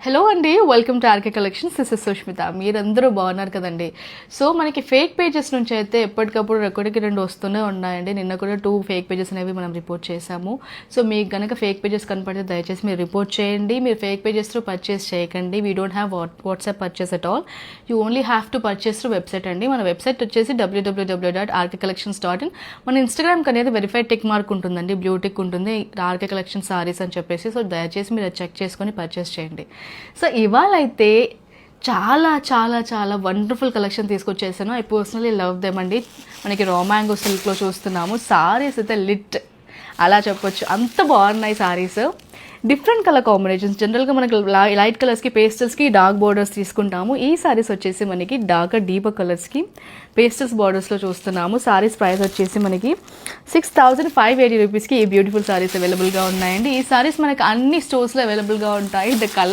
Hello అండి, welcome to RK collections. This is Sushmita. మీరందరూ బాగున్నారు కదండి. సో మనకి ఫేక్ పేజెస్ నుంచి అయితే ఎప్పటికప్పుడు ఒకటికి రెండు వస్తూనే ఉన్నాయండి. నిన్న కూడా 2 ఫేక్ పేజెస్ అనేవి మనం రిపోర్ట్ చేశాము. సో మీకు కనుక ఫేక్ పేజెస్ కనపడితే దయచేసి మీరు రిపోర్ట్ చేయండి. మీరు ఫేక్ పేజెస్ త్రూ పర్చేస్ చేయకండి. We don't have WhatsApp purchase at all. You only have to purchase through website అండి. మన వెబ్సైట్ వచ్చేసి www.rkcollections.in. మన ఇన్స్టాగ్రామ్కి అనేది వెరిఫైడ్ టిక్ మార్క్ ఉంటుందండి, బ్లూ టిక్ ఉంటుంది, ఆర్కే కలెక్షన్ సారీస్ అని చెప్పేసి. సో దయచేసి మీరు చెక్ చేసుకొని పర్చేస్ చేయండి. సో ఇవాళ అయితే చాలా చాలా చాలా వండర్ఫుల్ కలెక్షన్ తీసుకొచ్చేసాను. ఐ పర్సనలీ లవ్ దెమ్ అండి. మనకి రా మ్యాంగో సిల్క్లో చూస్తున్నాము. సారీస్ అయితే లిట్ అలా చెప్పొచ్చు, అంత బాగున్నాయి సారీస్. Different colour combinations. జనరల్గా మనకి లైట్ కలర్స్కి, పేస్టల్స్కి డార్క్ బార్డర్స్ తీసుకుంటాము. ఈ సారీస్ వచ్చేసి మనకి డీపర్ కలర్స్కి పేస్టల్స్ బార్డర్స్లో చూస్తున్నాము. సారీస్ ప్రైస్ వచ్చేసి మనకి 6,580 రూపీస్కి ఈ బ్యూటిఫుల్ సారీస్ అవైలబుల్గా ఉన్నాయండి. ఈ సారీస్ మనకి అన్ని స్టోర్స్లో అవైలబుల్గా ఉంటాయి. The colour